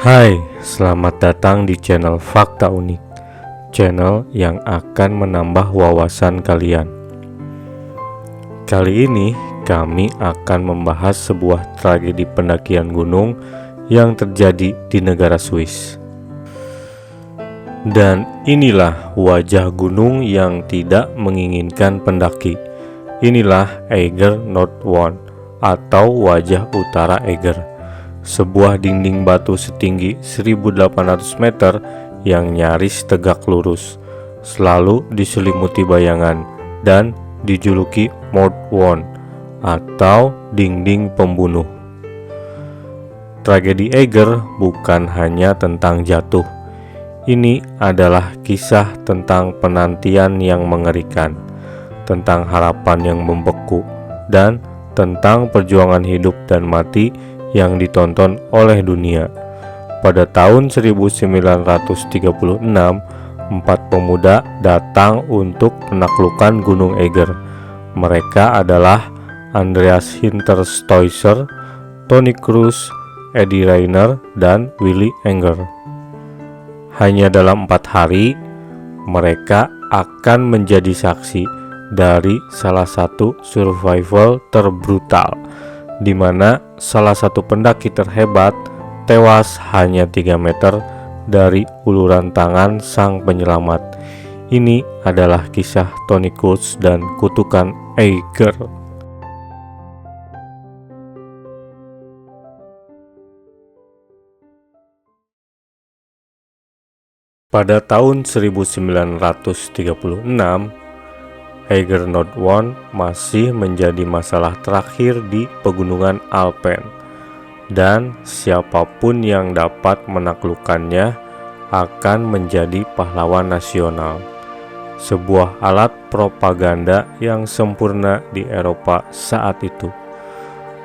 Hai, selamat datang di channel Fakta Unik, channel yang akan menambah wawasan kalian. Kali ini kami akan membahas sebuah tragedi pendakian gunung yang terjadi di negara Swiss. Dan inilah wajah gunung yang tidak menginginkan pendaki. Inilah Eiger Nordwand atau wajah utara Eiger, sebuah dinding batu setinggi 1800 meter yang nyaris tegak lurus, selalu diselimuti bayangan dan dijuluki Mordwand atau dinding pembunuh. Tragedi Eiger bukan hanya tentang jatuh. Ini adalah kisah tentang penantian yang mengerikan, tentang harapan yang membeku, dan tentang perjuangan hidup dan mati yang ditonton oleh dunia. Pada tahun 1936, 4 pemuda datang untuk menaklukkan Gunung Eiger. Mereka adalah Andreas Hinterstoizer, Tony Cruz, Eddie Rainer, dan Willy Enger. Hanya dalam 4 hari, mereka akan menjadi saksi dari salah satu survival terbrutal, di mana salah satu pendaki terhebat tewas hanya 3 meter dari uluran tangan sang penyelamat. Ini adalah kisah Tony Cruz dan kutukan Eiger. Pada tahun 1936, Eiger Nordwand masih menjadi masalah terakhir di pegunungan Alpen, dan siapapun yang dapat menaklukkannya akan menjadi pahlawan nasional. Sebuah alat propaganda yang sempurna di Eropa saat itu.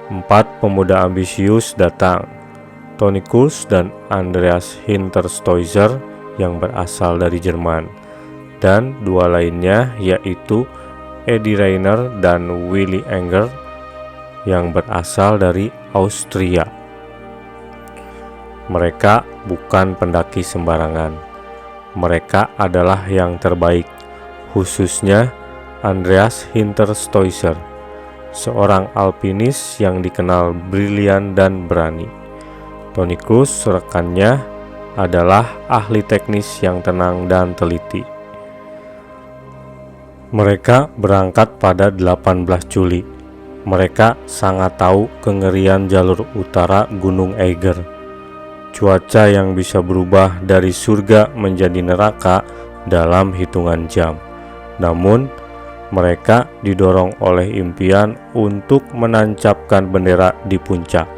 4 pemuda ambisius datang, Tony Cruz dan Andreas Hinterstoizer yang berasal dari Jerman, dan 2 lainnya yaitu Eddie Rainer dan Willy Enger yang berasal dari Austria. Mereka bukan pendaki sembarangan. Mereka adalah yang terbaik, khususnya Andreas Hinterstoizer, seorang alpinis yang dikenal brilian dan berani. Tony Cruz, rekannya, adalah ahli teknis yang tenang dan teliti. Mereka berangkat pada 18 Juli. Mereka sangat tahu kengerian jalur utara Gunung Eiger. Cuaca yang bisa berubah dari surga menjadi neraka dalam hitungan jam. Namun, mereka didorong oleh impian untuk menancapkan bendera di puncak.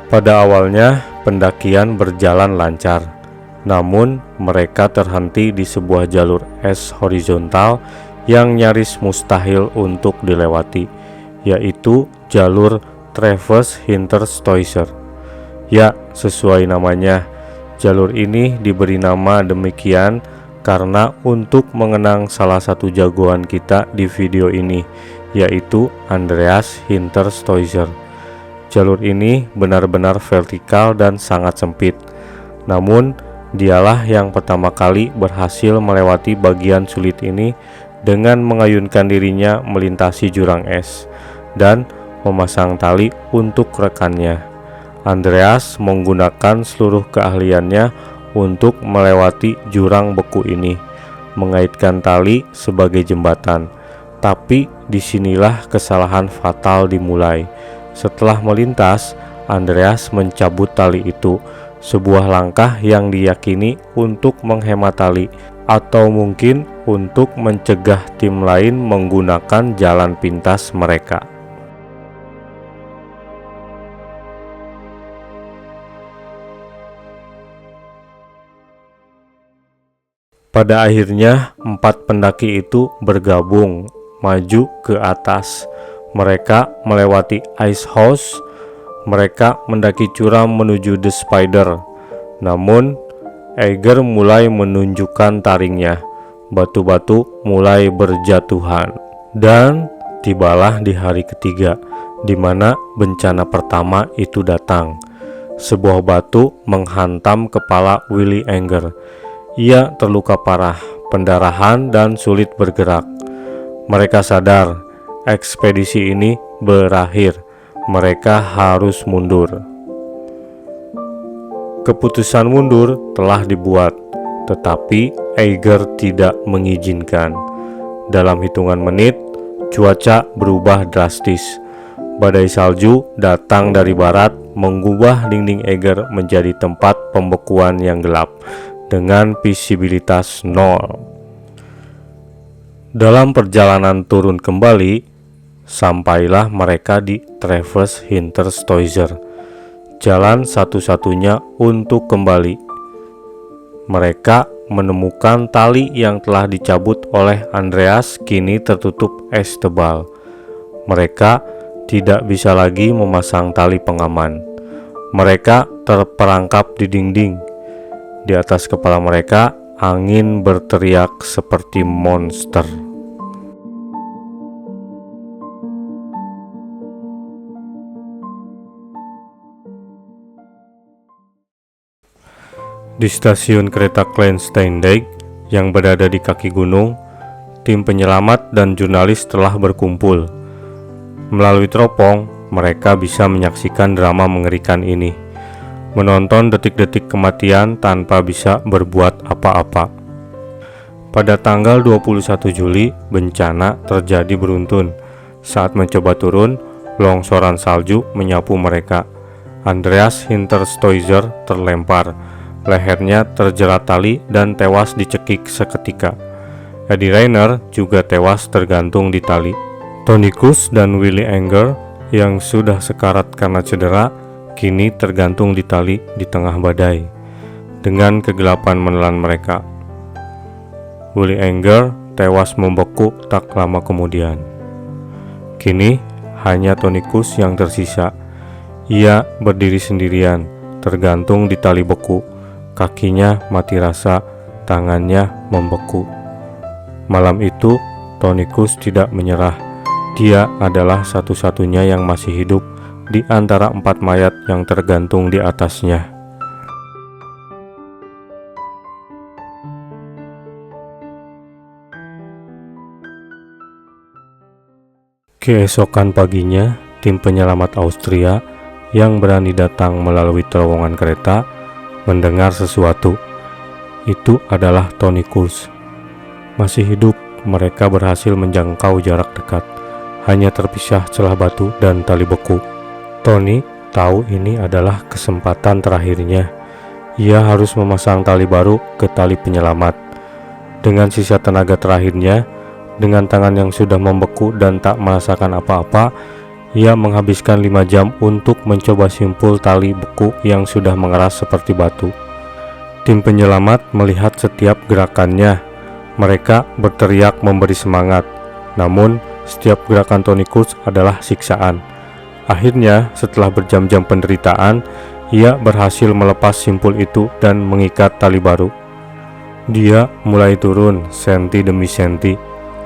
Pada awalnya, pendakian berjalan lancar. Namun, mereka terhenti di sebuah jalur es horizontal yang nyaris mustahil untuk dilewati, yaitu jalur Traverse Hinterstoizer. Ya, sesuai namanya, jalur ini diberi nama demikian karena untuk mengenang salah satu jagoan kita di video ini, yaitu Andreas Hinterstoizer. Jalur ini benar-benar vertikal dan sangat sempit. Namun, dialah yang pertama kali berhasil melewati bagian sulit ini dengan mengayunkan dirinya melintasi jurang es dan memasang tali untuk rekannya. Andreas menggunakan seluruh keahliannya untuk melewati jurang beku ini, mengaitkan tali sebagai jembatan. Tapi disinilah kesalahan fatal dimulai. Setelah melintas, Andreas mencabut tali itu, sebuah langkah yang diyakini untuk menghemat tali atau mungkin untuk mencegah tim lain menggunakan jalan pintas mereka. Pada akhirnya, 4 pendaki itu bergabung maju ke atas. Mereka melewati Ice House. Mereka mendaki curam menuju The Spider. Namun, Eiger mulai menunjukkan taringnya. Batu-batu mulai berjatuhan. Dan tibalah di hari ketiga, di mana bencana pertama itu datang. sebuah batu menghantam kepala Willy Enger. Ia terluka parah, pendarahan dan sulit bergerak. Mereka sadar ekspedisi ini berakhir. Mereka harus mundur. Keputusan mundur telah dibuat, tetapi Eiger tidak mengizinkan. Dalam hitungan menit, cuaca berubah drastis. Badai salju datang dari barat, mengubah dinding Eiger menjadi tempat pembekuan yang gelap dengan visibilitas nol. Dalam perjalanan turun kembali, sampailah mereka di Traverse Hinterstoiser, jalan satu-satunya untuk kembali. Mereka menemukan tali yang telah dicabut oleh Andreas kini tertutup es tebal. Mereka tidak bisa lagi memasang tali pengaman. Mereka terperangkap di dinding. Di atas kepala mereka, angin berteriak seperti monster. Di stasiun kereta Kleinsteindijk yang berada di kaki gunung, tim penyelamat dan jurnalis telah berkumpul. Melalui teropong, mereka bisa menyaksikan drama mengerikan ini, menonton detik-detik kematian tanpa bisa berbuat apa-apa. Pada tanggal 21 Juli, bencana terjadi beruntun. Saat mencoba turun, longsoran salju menyapu mereka. Andreas Hinterstoiser terlempar. Lehernya terjerat tali dan tewas dicekik seketika. Eddie Rayner juga tewas tergantung di tali. Tonicus dan Willy Enger yang sudah sekarat karena cedera, kini tergantung di tali di tengah badai, dengan kegelapan menelan mereka. Willy Enger tewas membeku tak lama kemudian. Kini hanya Tonicus yang tersisa. Ia berdiri sendirian, tergantung di tali beku. Kakinya mati rasa, tangannya membeku. Malam itu, Tonicus tidak menyerah. Dia adalah satu-satunya yang masih hidup di antara 4 mayat yang tergantung di atasnya. Keesokan paginya, tim penyelamat Austria yang berani datang melalui terowongan kereta mendengar sesuatu. Itu adalah Tonicus. Masih hidup, mereka berhasil menjangkau jarak dekat. Hanya terpisah celah batu dan tali beku. Tony tahu ini adalah kesempatan terakhirnya. Ia harus memasang tali baru ke tali penyelamat. Dengan sisa tenaga terakhirnya, dengan tangan yang sudah membeku dan tak merasakan apa-apa, ia menghabiskan 5 jam untuk mencoba simpul tali beku yang sudah mengeras seperti batu. Tim penyelamat melihat setiap gerakannya. Mereka berteriak memberi semangat. Namun, setiap gerakan Tonicus adalah siksaan. Akhirnya, setelah berjam-jam penderitaan, ia berhasil melepas simpul itu dan mengikat tali baru. Dia mulai turun senti demi senti,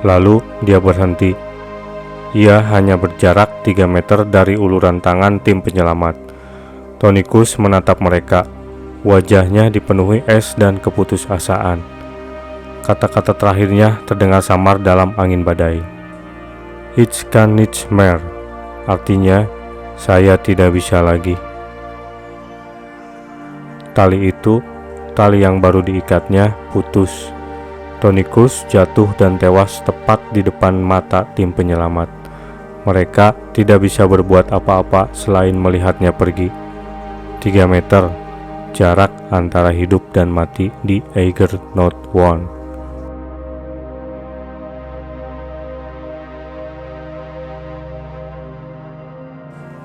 lalu dia berhenti. Ia hanya berjarak 3 meter dari uluran tangan tim penyelamat. Tonicus menatap mereka. Wajahnya dipenuhi es dan keputusasaan. Kata-kata terakhirnya terdengar samar dalam angin badai. Ich kann nicht mehr. Artinya, saya tidak bisa lagi. Tali itu, tali yang baru diikatnya, putus. Tonicus jatuh dan tewas tepat di depan mata tim penyelamat. Mereka tidak bisa berbuat apa-apa selain melihatnya pergi. 3 meter, jarak antara hidup dan mati di Eiger Note 1.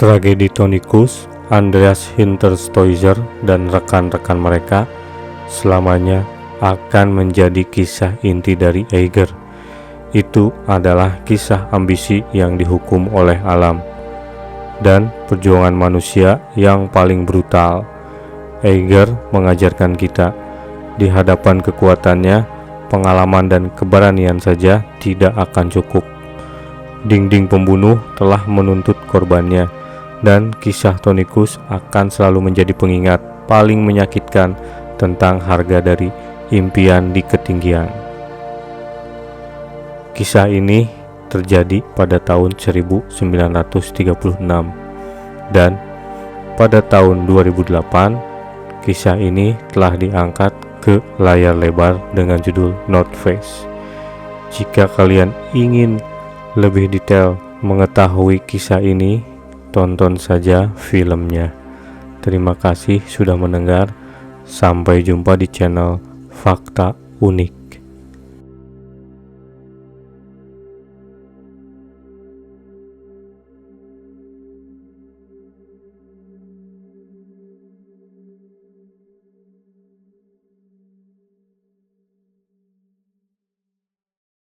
Tragedi Tonicus, Andreas Hinterstoiser dan rekan-rekan mereka selamanya akan menjadi kisah inti dari Eiger. Itu adalah kisah ambisi yang dihukum oleh alam dan perjuangan manusia yang paling brutal. Eiger mengajarkan kita, di hadapan kekuatannya, pengalaman dan keberanian saja tidak akan cukup. Dinding pembunuh telah menuntut korbannya, dan kisah Tonikus akan selalu menjadi pengingat paling menyakitkan tentang harga dari impian di ketinggian. Kisah ini terjadi pada tahun 1936 dan pada tahun 2008 kisah ini telah diangkat ke layar lebar dengan judul North Face. Jika kalian ingin lebih detail mengetahui kisah ini, tonton saja filmnya. Terima kasih sudah mendengar. Sampai jumpa di channel Fakta Unik.